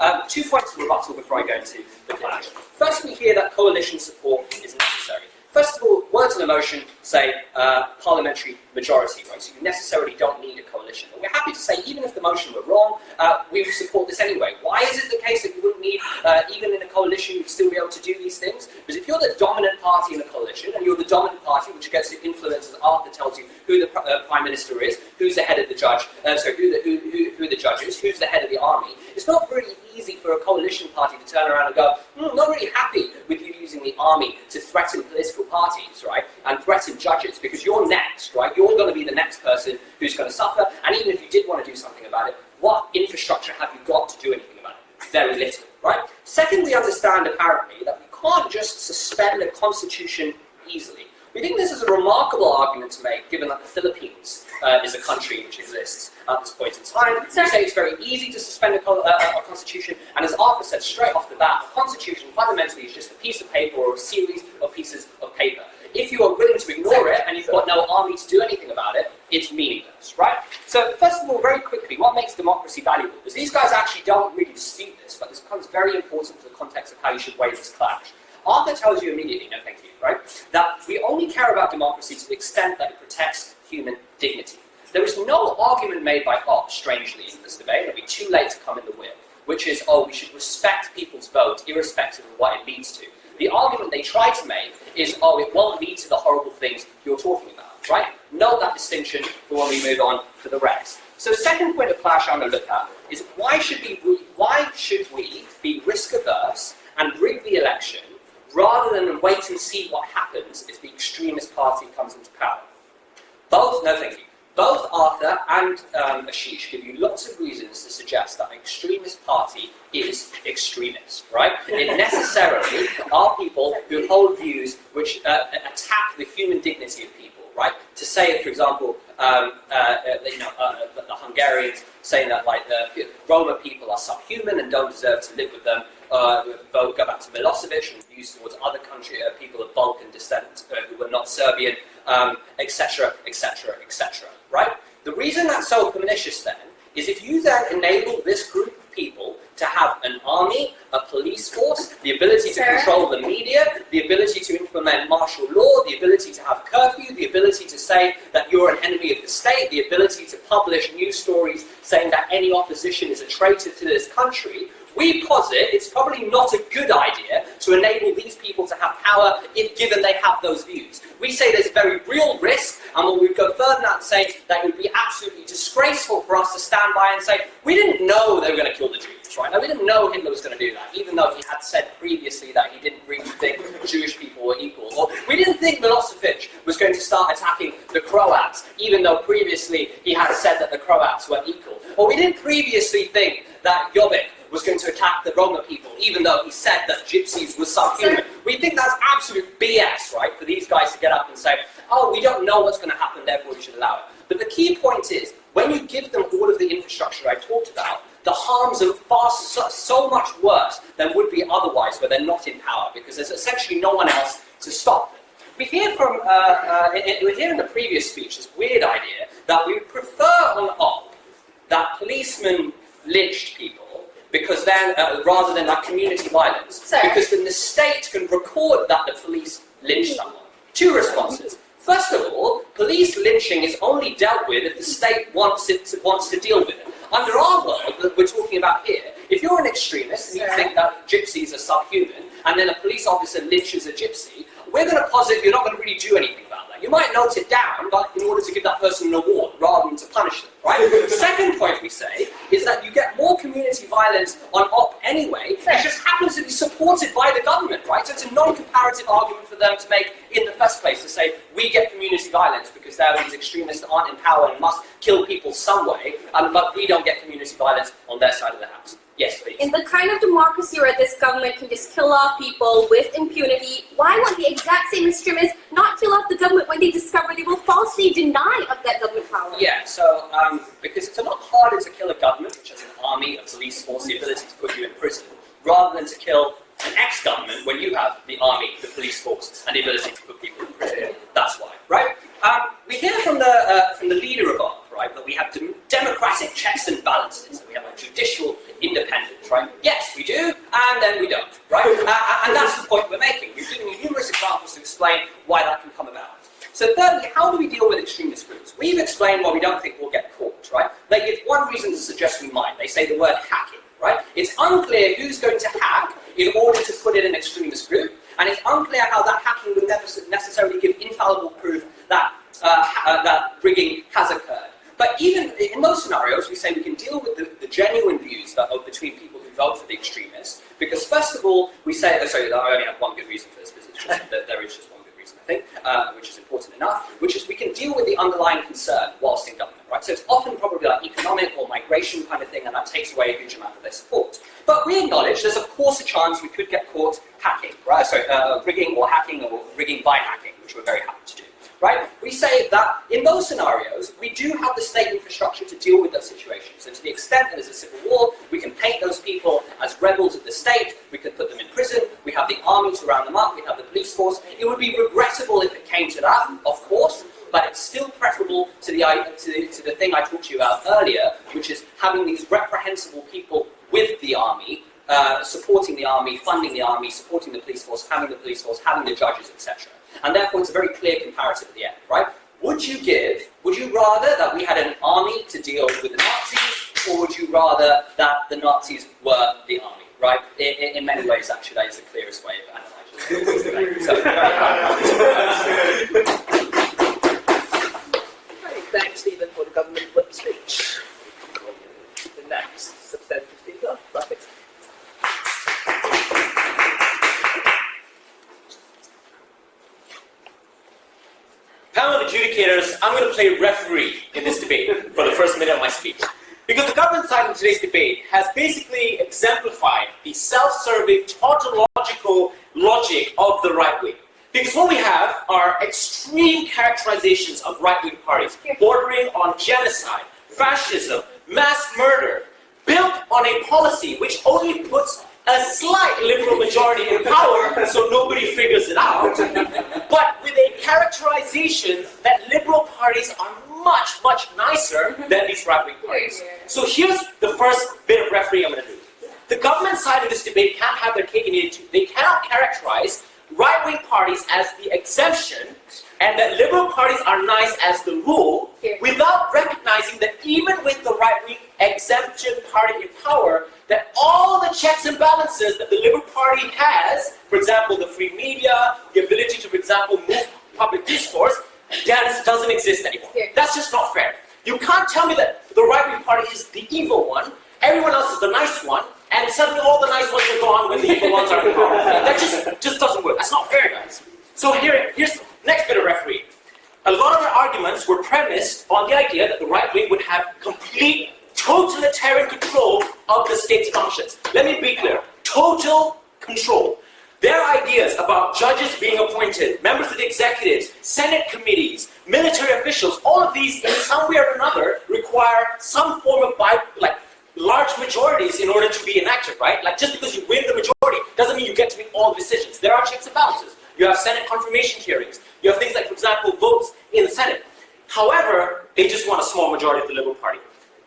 right? 2 points of rebuttal before I go into the clash. First, we hear that coalition support is necessary. First of all, words in the motion say parliamentary majority, right? So you necessarily don't need a coalition. And we're happy to say, even if the motion were wrong, we would support this anyway. Why is it the case that you wouldn't need, even in a coalition, you'd still be able to do these things? Because if you're the dominant party in a coalition, and you're the dominant party which gets to influence, as Arthur tells you, who the Prime Minister is, who's the head of the judge, who the judge is, who's the head of the army, it's not really easy for a coalition party to turn around and go, not really happy with you using the army to threaten political parties, right, and threaten judges, because you're next, right? You're going to be the next person who's going to suffer, and even if you did want to do something about it, what infrastructure have you got to do anything about it? Very little, right? Second, we understand apparently that we can't just suspend a constitution easily. We think this is a remarkable argument to make, given that the Philippines is a country which exists at this point in time. We say it's very easy to suspend a constitution, and as Arthur said straight off the bat, a constitution fundamentally is just a piece of paper or a series of pieces of paper. If you are willing to ignore it, and you've got no army to do anything about it, it's meaningless, right? So first of all, very quickly, what makes democracy valuable? Because these guys actually don't really dispute this, but this becomes very important for the context of how you should weigh this clash. Arthur tells you immediately, no thank you, right, that we only care about democracy to the extent that it protects human dignity. There is no argument made by Opp, strangely, in this debate. It'll be too late to come in the whip, which is, oh, we should respect people's vote irrespective of what it leads to. The argument they try to make is, oh, it won't lead to the horrible things you're talking about, right? Note that distinction for when we move on to the rest. So second point of clash I'm going to look at is why should we be risk averse and rig the election rather than wait and see what happens if the extremist party comes into power? Both Arthur and Ashish give you lots of reasons to suggest that an extremist party is extremist, right? It necessarily are people who hold views which attack the human dignity of people, right? To say, for example, the Hungarians saying that like the Roma people are subhuman and don't deserve to live with them. Go back to Milosevic and views towards other people of Balkan descent who were not Serbian, etc., etc., etc. Right? The reason that's so pernicious then is if you then enable this group of people to have an army, a police force, the ability to control the media, the ability to implement martial law, the ability to have curfew, the ability to say that you're an enemy of the state, the ability to publish news stories saying that any opposition is a traitor to this country, we posit it's probably not a good idea to enable these people to have power if given they have those views. We say there's very real risk, and we would go further than that and say that it would be absolutely disgraceful for us to stand by and say, we didn't know they were going to kill the Jews, right? Now, we didn't know Hitler was going to do that, even though he had said previously that he didn't really think Jewish people were equal. Or we didn't think Milosevic was going to start attacking the Croats, even though previously he had said that the Croats were equal. Or we didn't previously think that Jobbik was going to attack the Roma people, even though he said that gypsies were subhuman. We think that's absolute BS, right, for these guys to get up and say, oh, we don't know what's going to happen, therefore we should allow it. But the key point is, when you give them all of the infrastructure I talked about, the harms are so much worse than would be otherwise where they're not in power, because there's essentially no one else to stop them. We hear in the previous speech this weird idea that we prefer on op that policemen lynched people, because then, rather than like community violence, because then the state can record that the police lynched someone. Two responses. First of all, police lynching is only dealt with if the state wants to deal with it. Under our world that we're talking about here, if you're an extremist and you think that gypsies are subhuman, and then a police officer lynches a gypsy, we're going to posit you're not going to really do anything about that. You might note it down, but in order to give that person an award rather than to punish them, right? The second point we say is that you get more community violence on op anyway. It just happens to be supported by the government, right? So it's a non-comparative argument for them to make in the first place to say we get community violence because there are these extremists that aren't in power and must kill people some way, but we don't get community violence on their side of the house. Yes, please. In the kind of democracy where this government can just kill off people with impunity, why won't the exact same extremists not kill off the government when they discover they will falsely deny of that government power? Yeah, so because it's a lot harder to kill a government, which has an army, a police force, the ability to put you in prison, rather than to kill an ex-government when you have the army, the police force, and the ability to put people in prison. That's why, right? We hear from the leader of ARP, right, that we have democratic checks and balances, that we have a judicial independence, right? Yes, we do, and then we don't, right? And that's the point we're making. We've given you numerous examples to explain why that can come about. So thirdly, how do we deal with extremist groups? We've explained why we don't think we'll get caught, right? They give one reason to suggest we might. They say the word hacking, right? It's unclear who's going to hack in order to put in an extremist group, and it's unclear how that hacking would necessarily give infallible proof that that rigging has occurred. But even in those scenarios, we say we can deal with the genuine views that are between people who vote for the extremists, because first of all, we say, I only have one good reason for this, because it's just, there is just one good reason, I think, which is important enough, which is we can deal with the underlying concern whilst in government, right? So it's often probably like economic or migration kind of thing, and that takes away a huge amount of their support. But we acknowledge there's of course a chance we could get caught hacking, right? So rigging or rigging by hacking, which we're very happy to do. Right? We say that in those scenarios, we do have the state infrastructure to deal with those situations. So to the extent that there's a civil war, we can paint those people as rebels of the state, we can put them in prison, we have the army to round them up, we have the police force. It would be regrettable if it came to that, of course, but it's still preferable to the thing I talked to you about earlier, which is having these reprehensible people with the army, supporting the army, funding the army, supporting the police force, having the judges, etc. And therefore it's a very clear comparative at the end, right? Would you rather that we had an army to deal with the Nazis, or would you rather that the Nazis were the army, right? In many ways, actually, that is the clearest way of analysing it. So, thanks, Stephen, for the government whip speech. The next substantive speaker, Rafiq. Panel of adjudicators, I'm going to play referee in this debate for the first minute of my speech. Because the government side in today's debate has basically exemplified the self-serving, tautological logic of the right wing. Because what we have are extreme characterizations of right-wing parties, bordering on genocide, fascism, mass murder, built on a policy which only puts a slight liberal majority in power so nobody figures it out, but with a characterization that liberal parties are much, much nicer than these right-wing parties. So here's the first bit of referee I'm going to do. The government side of this debate can't have their cake and eat it too. They cannot characterize right-wing parties as the exemption and that liberal parties are nice as the rule without recognizing that even with the right-wing exemption party in power, that all the checks assurances that the Liberal Party has, for example, the free media, the ability to, for example, move public discourse, that doesn't exist anymore. That's just not fair. You can't tell me that the right-wing party is the evil one, everyone else is the nice one, and suddenly all the nice ones are gone when the evil ones are in power. That just doesn't work. That's not fair, guys. So here's the next bit of referee. A lot of our arguments were premised on the idea that the right wing would have complete totalitarian control of the state's functions. Let me be clear. Total control. Their ideas about judges being appointed, members of the executives, Senate committees, military officials, all of these in some way or another require some form of large majorities in order to be enacted, right? Like just because you win the majority doesn't mean you get to make all the decisions. There are checks and balances. You have Senate confirmation hearings. You have things like, for example, votes in the Senate. However, they just want a small majority of the Liberal Party.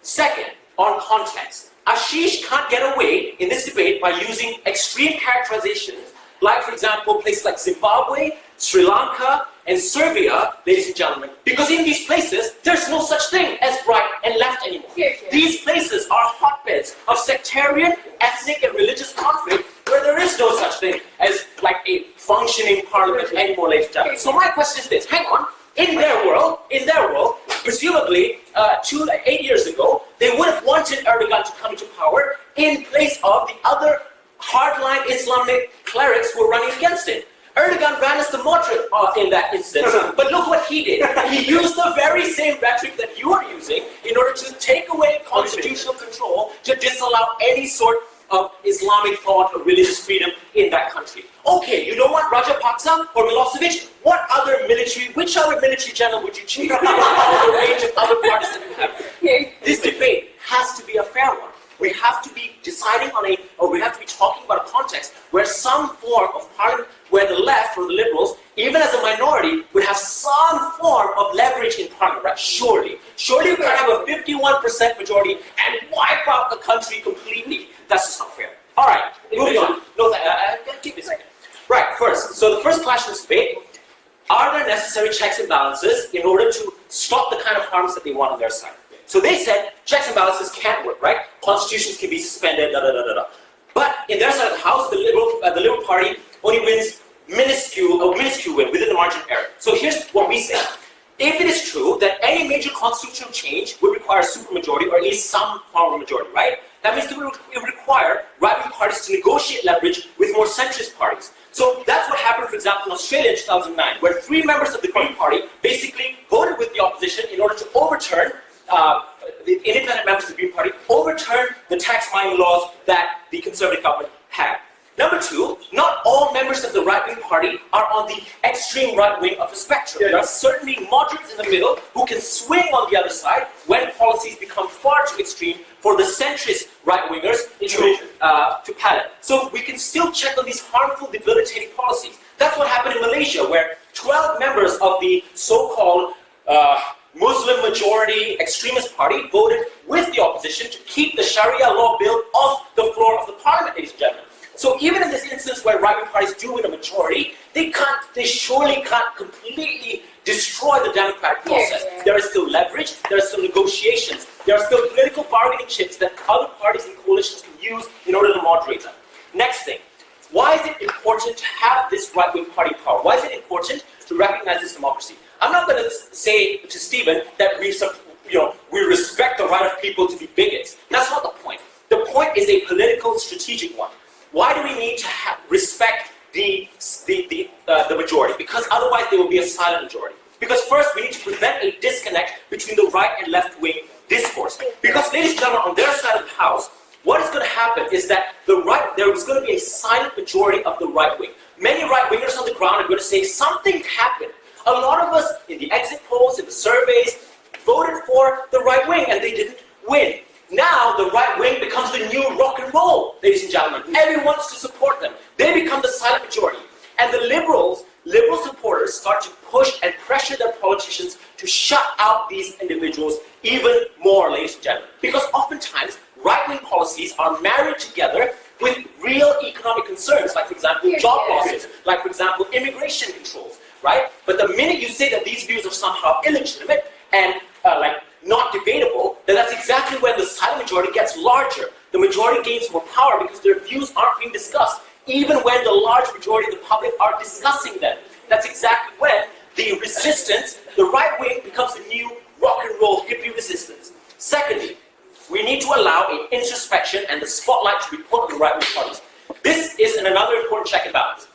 Second, on context, Ashish can't get away in this debate by using extreme characterizations, like, for example, places like Zimbabwe, Sri Lanka, and Serbia, ladies and gentlemen, because in these places, there's no such thing as right and left anymore. These places are hotbeds of sectarian, ethnic, and religious conflict where there is no such thing as like a functioning parliament anymore, ladies and gentlemen. So my question is this, hang on, in their world, presumably 8 years ago, they would have wanted Erdogan to come to power in place of the other hardline Islamic clerics who were running against it. Erdogan ran as the moderate in that instance, but look what he did. He used the very same rhetoric that you are using in order to take away constitutional control to disallow any sort of Islamic thought or religious freedom in that country. Okay, you don't want Rajapaksa or Milosevic? Which other military general would you choose? Or the range of other parties that you have. This debate has to be a fair one. We have to be deciding we have to be talking about a context where some form of parliament, where the left or the liberals, even as a minority, would have some form of leverage in parliament, right? Surely you can have a 51% majority and wipe out the country completely. That's just not fair. All right, moving on. No, keep this second. Right, so the first clash in this debate, are there necessary checks and balances in order to stop the kind of harms that they want on their side? So they said checks and balances can't work, right? Constitutions can be suspended, But in their side of the house, the Liberal Party only wins minuscule win within the margin of error. So here's what we say. If it is true that any major constitutional change would require a supermajority or at least some form of majority, right? That means it would require right-wing parties to negotiate leverage with more centrist parties. So that's what happened, for example, in Australia in 2009, where 3 members of the Green Party basically voted with the opposition in order to overturn the independent members of the Green Party overturned the tax mining laws that the Conservative government had. Number 2, not all members of the right-wing party are on the extreme right wing of the spectrum. There are certainly moderates in the middle who can swing on the other side when policies become far too extreme for the centrist right-wingers to palate. So we can still check on these harmful, debilitating policies. That's what happened in Malaysia, where 12 members of the so-called Muslim majority extremist party voted with the opposition to keep the Sharia law bill off the floor of the parliament, ladies and gentlemen. So even in this instance where right-wing parties do win a majority, they surely can't completely destroy the democratic process. There is still leverage, there are still negotiations, there are still political bargaining chips that other parties and coalitions can use in order to moderate them. Next thing, why is it important to have this right-wing party power? Why is it important to recognize this democracy? I'm not going to say to Stephen that we respect the right of people to be bigots. That's not the point. The point is a political, strategic one. Why do we need to respect the majority? Because otherwise there will be a silent majority. Because first we need to prevent a disconnect between the right and left wing discourse. Because, ladies and gentlemen, on their side of the house, what is going to happen is that there is going to be a silent majority of the right wing. Many right wingers on the ground are going to say something happened. A lot of us in the exit polls, in the surveys, voted for the right wing and they didn't win. Now the right wing becomes the new rock and roll, ladies and gentlemen. Everyone wants to support them. They become the silent majority. And the liberal supporters start to push and pressure their politicians to shut out these individuals even more, ladies and gentlemen. Because oftentimes, right-wing policies are married together with real economic concerns, like, for example, job losses, like, for example, immigration controls, right? But the minute you say that these views are somehow illegitimate and not debatable, then that's exactly when the silent majority gets larger. The majority gains more power because their views aren't being discussed, even when the large majority of the public are discussing them. That's exactly when the resistance, the right wing, becomes the new rock and roll hippie resistance. Secondly, we need to allow an introspection and the spotlight to be put on the right wing parties. This is another important check and balance.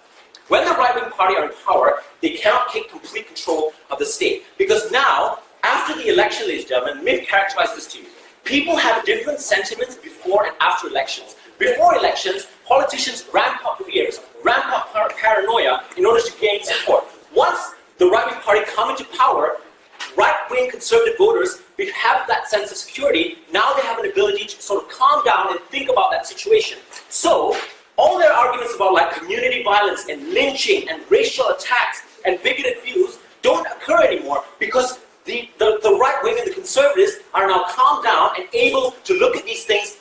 When the right wing party are in power, they cannot take complete control of the state. Because now, after the election, ladies and gentlemen, Miff characterized this to you. People have different sentiments before and after elections. Before elections, politicians ramp up fears, ramp up paranoia in order to gain support. Once the right-wing party come into power, right-wing conservative voters have that sense of security. Now they have an ability to sort of calm down and think about that situation. So, all their arguments about like community violence and lynching and racial attacks and bigoted views don't occur anymore because the right wing and the conservatives are now calmed down and able to look at these things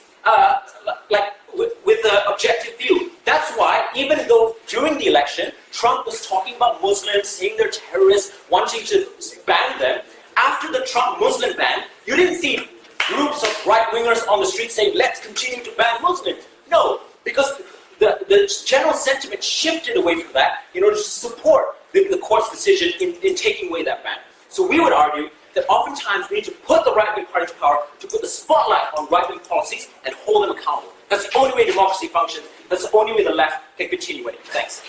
with an objective view. That's why, even though during the election, Trump was talking about Muslims, saying they're terrorists, wanting to ban them, after the Trump Muslim ban, you didn't see groups of right-wingers on the street saying, let's continue to ban Muslims. No, because the general sentiment shifted away from that in order to support the court's decision in taking away that ban. So we would argue that oftentimes we need to put the right-wing party into power to put the spotlight on right-wing policies and hold them accountable. That's the only way democracy functions. That's the only way the left can continue winning. Thanks.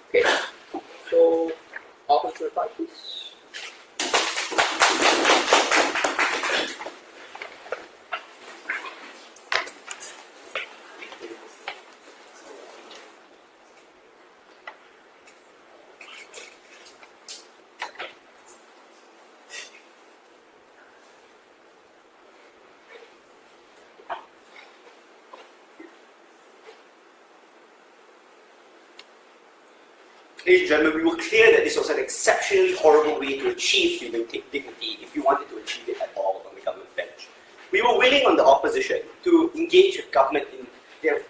Okay, so Arthur to reply, please. Ladies and gentlemen, we were clear that this was an exceptionally horrible way to achieve human dignity if you wanted to achieve it at all on the government bench. We were willing on the opposition to engage with government in their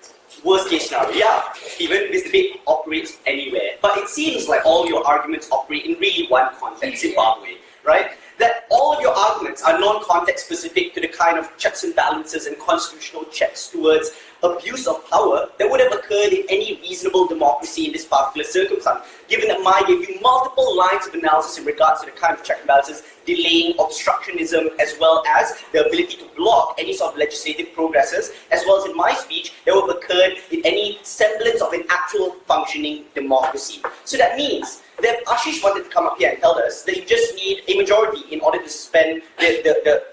worst case scenario. Yeah, Stephen, this debate operates anywhere. But it seems like all your arguments operate in really one context, Zimbabwe, right? That all of your arguments are non-context specific to the kind of checks and balances and constitutional checks towards abuse of power that would have occurred in any reasonable democracy in this particular circumstance, given that Mai gave you multiple lines of analysis in regards to the kind of check and balances, delaying, obstructionism, as well as the ability to block any sort of legislative progresses, as well as in my speech, that would have occurred in any semblance of an actual functioning democracy. So that means that Ashish wanted to come up here and tell us that you just need a majority in order to suspend the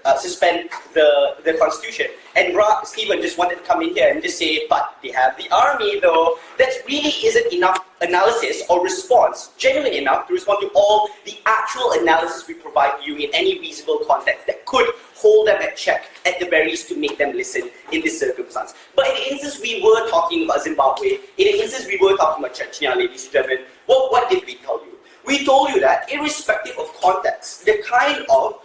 constitution. And Stephen just wanted to come in here and just say, but they have the army though. That really isn't enough analysis or response, genuine enough to respond to all the actual analysis we provide you in any reasonable context that could hold them at check, at the very least to make them listen in this circumstance. But in the instance we were talking about Zimbabwe, in the instance we were talking about Chechnya, ladies and gentlemen, well, what did we tell you? We told you that, irrespective of context, the kind of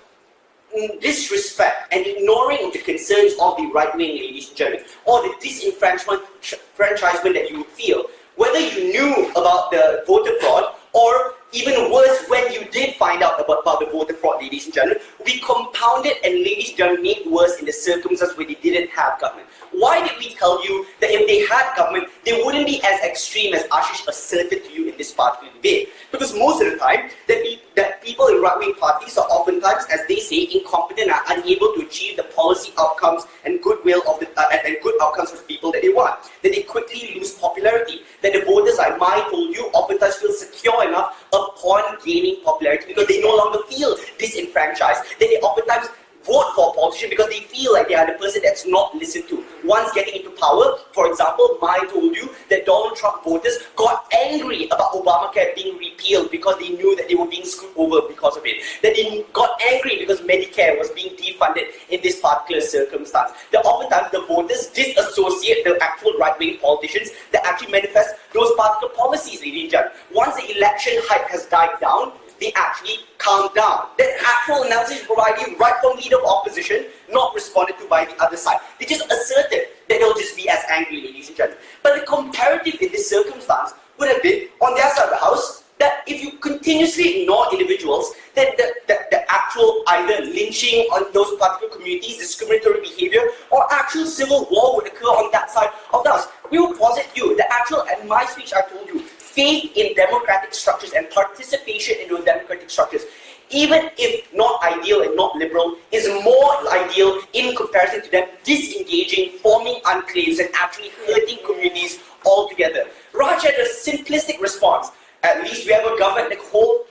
disrespect and ignoring of the concerns of the right wing, ladies and gentlemen, or the disenfranchisement that you feel, whether you knew about the voter fraud, or even worse, when you did find out about the voter fraud, ladies and gentlemen, we compounded and, ladies and gentlemen, made worse in the circumstances where they didn't have government. Why did we tell you that if they had government, they wouldn't be as extreme as Ashish asserted to you in this particular debate? Because most of the time, that people in right-wing parties are oftentimes, as they say, incompetent and unable to achieve the policy outcomes and goodwill of and good outcomes for the people that they want. That they quickly lose popularity. That the voters, like Mai told you, oftentimes feel secure enough upon gaining popularity because they no longer feel disenfranchised. That they oftentimes vote for a politician because they feel like they are the person that's not listened to. Once getting into power, for example, Mai told you that Donald Trump voters got angry about Obamacare being repealed because they knew that they were being screwed over because of it. That they got angry because Medicare was being defunded in this particular circumstance. That oftentimes the voters disassociate the actual right-wing politicians that actually manifest those particular policies, ladies and gentlemen. Once the election hype has died down, they actually calm down. That actual analysis provided right from leader of opposition, not responded to by the other side. They just asserted that they'll just be as angry, ladies and gentlemen. But the comparative in this circumstance would have been, on their side of the house, that if you continuously ignore individuals, then the actual either lynching on those particular communities, discriminatory behavior, or actual civil war would occur on that side of the house. We will posit you the actual, and my speech I told you, faith in democratic structures and participation in those democratic structures, even if not ideal and not liberal, is more ideal in comparison to them disengaging, forming enclaves, and actually hurting communities altogether. Raj had a simplistic response. At least we have a government that holds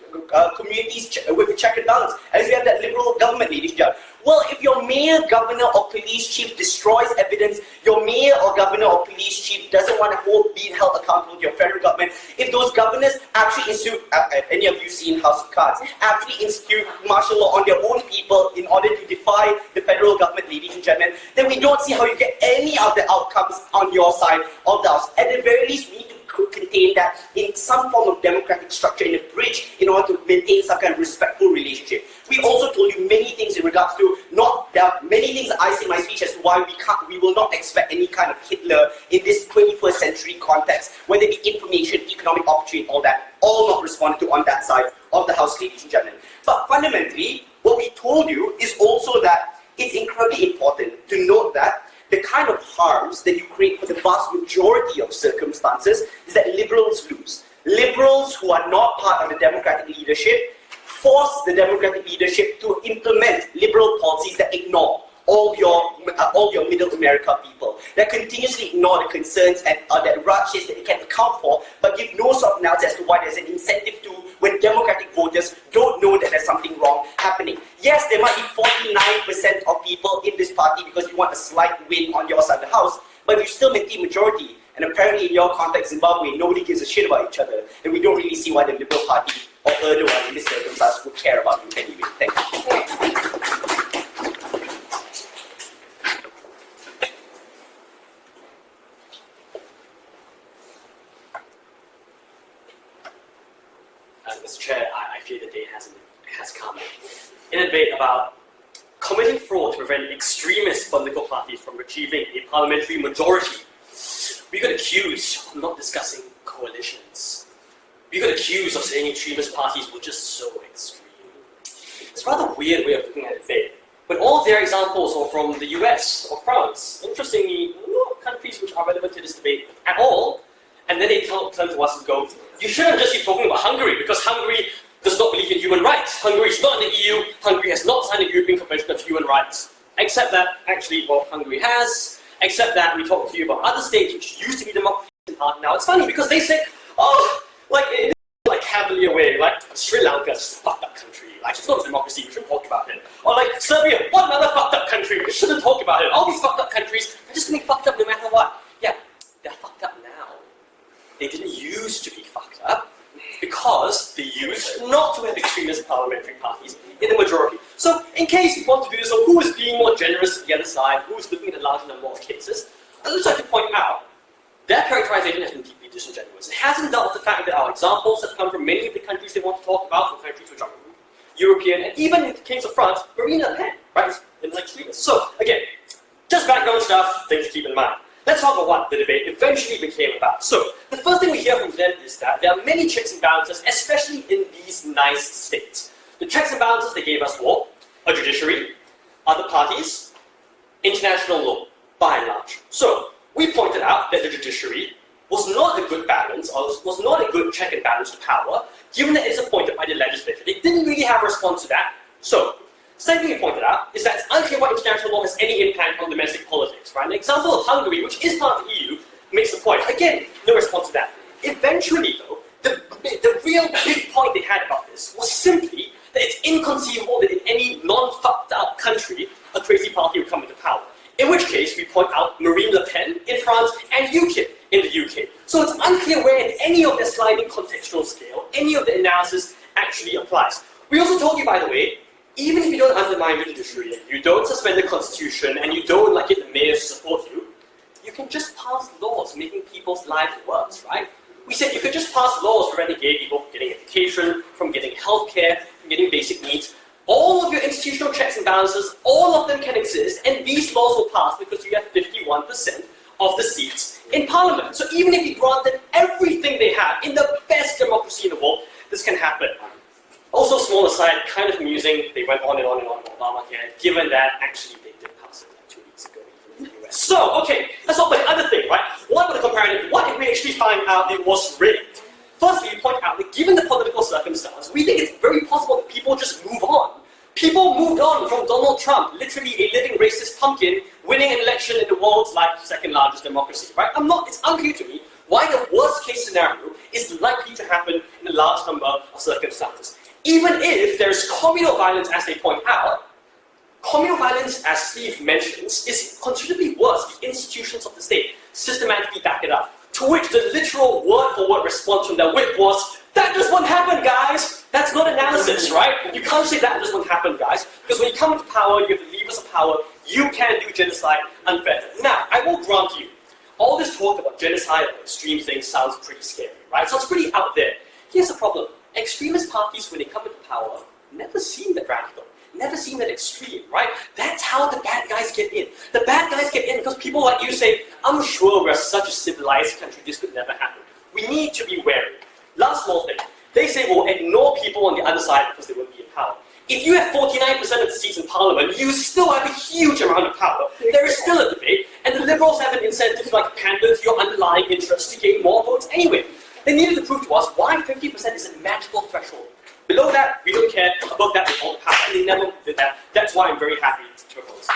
communities with a check and balance. At least we have that liberal government, ladies and gentlemen. Well, if your mayor, governor, or police chief destroys evidence, your mayor or governor or police chief doesn't want to be held accountable to your federal government, if those governors actually institute, any of you seen House of Cards, actually institute martial law on their own people in order to defy the federal government, ladies and gentlemen, then we don't see how you get any of the outcomes on your side of the house. At the very least, we need to contain that in some form of democratic structure, in a bridge, in order to maintain some kind of respectful relationship. We also told you many things in regards to many things I say in my speech as to why we will not expect any kind of Hitler in this 21st century context, whether it be information, economic opportunity, all that, all not responded to on that side of the house, ladies and gentlemen. But fundamentally, what we told you is also that it's incredibly important to note that the kind of harms that you create for the vast majority of circumstances is that liberals lose. Liberals who are not part of the democratic leadership force the democratic leadership to implement liberal policies that ignore all your middle America people, that continuously ignore the concerns and that Raj says that it can account for, but give no sort of analysis as to why there's an incentive to when democratic voters don't know that there's something wrong happening. Yes, there might be 49% of people in this party because you want a slight win on your side of the house, but you still maintain majority. And apparently in your context, Zimbabwe, nobody gives a shit about each other, and we don't really see why the Liberal Party or Erdogan in this circumstance would care about you anyway. Thank you. Mr. Chair, I fear the day has come. In a debate about committing fraud to prevent extremist political parties from achieving a parliamentary majority, we got accused of not discussing coalitions. We got accused of saying extremist parties were just so extreme. It's a rather weird way of looking at the debate. But all their examples are from the US or France. Interestingly, not countries which are relevant to this debate at all. And then they turn to us and go, you shouldn't just be talking about Hungary, because Hungary does not believe in human rights. Hungary is not in the EU. Hungary has not signed the European Convention of Human Rights. Except that, actually, well, Hungary has. Except that we talked to you about other states which used to be democracies. Now it's funny because they say, oh, like, it is like cavalier way, like Sri Lanka is just a fucked up country. Like, it's not a democracy, we shouldn't talk about it. Or like Serbia, what another fucked up country, we shouldn't talk about it. All these fucked up countries are just going to be fucked up no matter what. Yeah, they're fucked up now. They didn't used to be fucked up because they used not to have extremist parliamentary parties in the majority. So, in case you want to do this, so who is being more generous to the other side, who is looking at a larger number of cases, I'd just like to point out that characterization has been deeply disingenuous. It hasn't dealt with the fact that our examples have come from many of the countries they want to talk about, from countries which are European, and even in the case of France, Marine Le Pen, right, in the extremists. So, again, just background stuff, things to keep in mind. Let's talk about what the debate eventually became about. So, the first thing we hear from them is that there are many checks and balances, especially in these nice states. The checks and balances they gave us were a judiciary, other parties, international law, by and large. So, we pointed out that the judiciary was not a good balance, or was not a good check and balance to power, given that it is appointed by the legislature. They didn't really have a response to that. So, second thing we pointed out is that it's unclear why international law has any impact on domestic politics, right? An example of Hungary, which is part of the EU, makes the point. Again, no response to that. Eventually, though, the real big point they had about this was simply that it's inconceivable that in any non-fucked up country, a crazy party would come into power. In which case, we point out Marine Le Pen in France and UKIP in the UK. So it's unclear where in any of the sliding contextual scale, any of the analysis actually applies. We also told you, by the way, even if you don't undermine the judiciary, you don't suspend the constitution, and you don't get the mayors to support you, you can just pass laws making people's lives worse, right? We said you could just pass laws preventing gay people from getting education, from getting healthcare, from getting basic needs. All of your institutional checks and balances, all of them can exist, and these laws will pass because you have 51% of the seats in parliament. So even if you grant them everything they have in the best democracy in the world, this can happen. Also, small aside, kind of amusing, they went on and on and on about Obamacare, given that actually they did pass it like 2 weeks ago even in the US. So, okay, let's talk about the other thing, right? What about the comparative? What if we actually find out it was rigged? Firstly, we point out that given the political circumstance, we think it's very possible that people just move on. People moved on from Donald Trump, literally a living racist pumpkin, winning an election in the world's second largest democracy, right? It's unclear to me why the worst case scenario is likely to happen in a large number of circumstances. Even if there's communal violence, as they point out, communal violence, as Steve mentions, is considerably worse. The institutions of the state systematically back it up. To which the literal word-for-word response from their whip was, that just won't happen, guys! That's not analysis, right? You can't say that just won't happen, guys, because when you come into power, you have the levers of power, you can do genocide unfettered. Now, I will grant you, all this talk about genocide and extreme things sounds pretty scary, right? So it's pretty out there. Here's the problem. Extremist parties, when they come into power, never seem that radical. Never seem that extreme, right? That's how the bad guys get in. The bad guys get in because people like you say, I'm sure we're such a civilized country, this could never happen. We need to be wary. Last small thing. They say we'll ignore people on the other side because they won't be in power. If you have 49% of the seats in parliament, you still have a huge amount of power. There is still a debate, and the Liberals have an incentive to pander to your underlying interests to gain more votes anyway. They needed to prove to us why 50% is a magical threshold. Below that, we don't care. Above that, we all have. And they never did that. That's why I'm very happy to propose.